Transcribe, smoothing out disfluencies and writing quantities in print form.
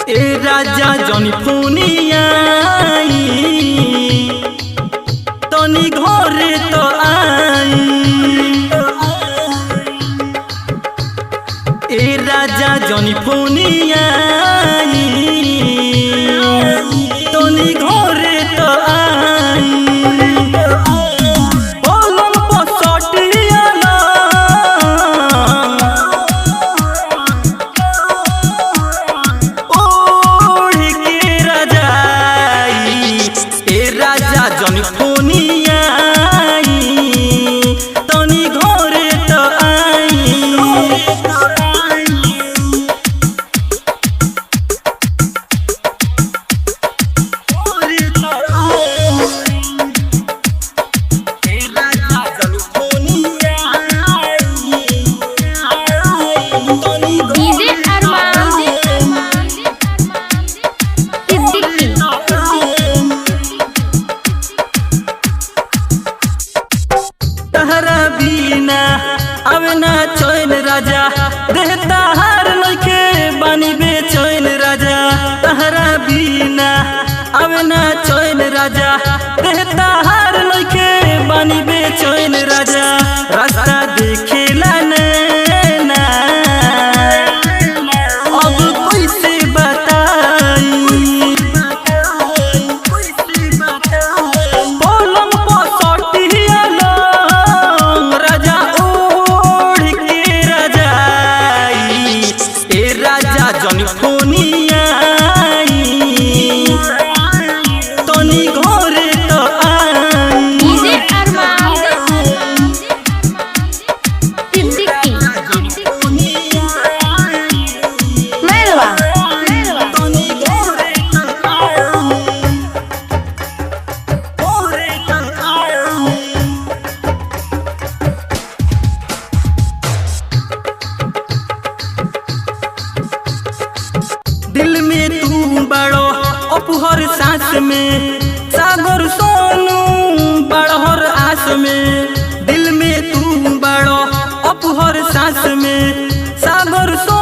ए राजा जनी फोनिया तनी घरे तो आई। ए राजा जनी फोनिया तनी घरे तो आई। जनी फोनिया तनी घरे तो आई। तहरा बिना अब ना चैन राजा रहता हार लइके बानी बेचैन राजा। तहरा बिना अब ना चैन राजा रहता हार लइके बानी बेचैन राजा। रास्ता देखेला नैना अब कैसे बताई। जनी फोनिया तनी घरे तो दिल में तू बड़ो अपहर सांस में सागर सोनू बड़हर आस में। दिल में तू बड़ो अपहर सांस में सागर सोनू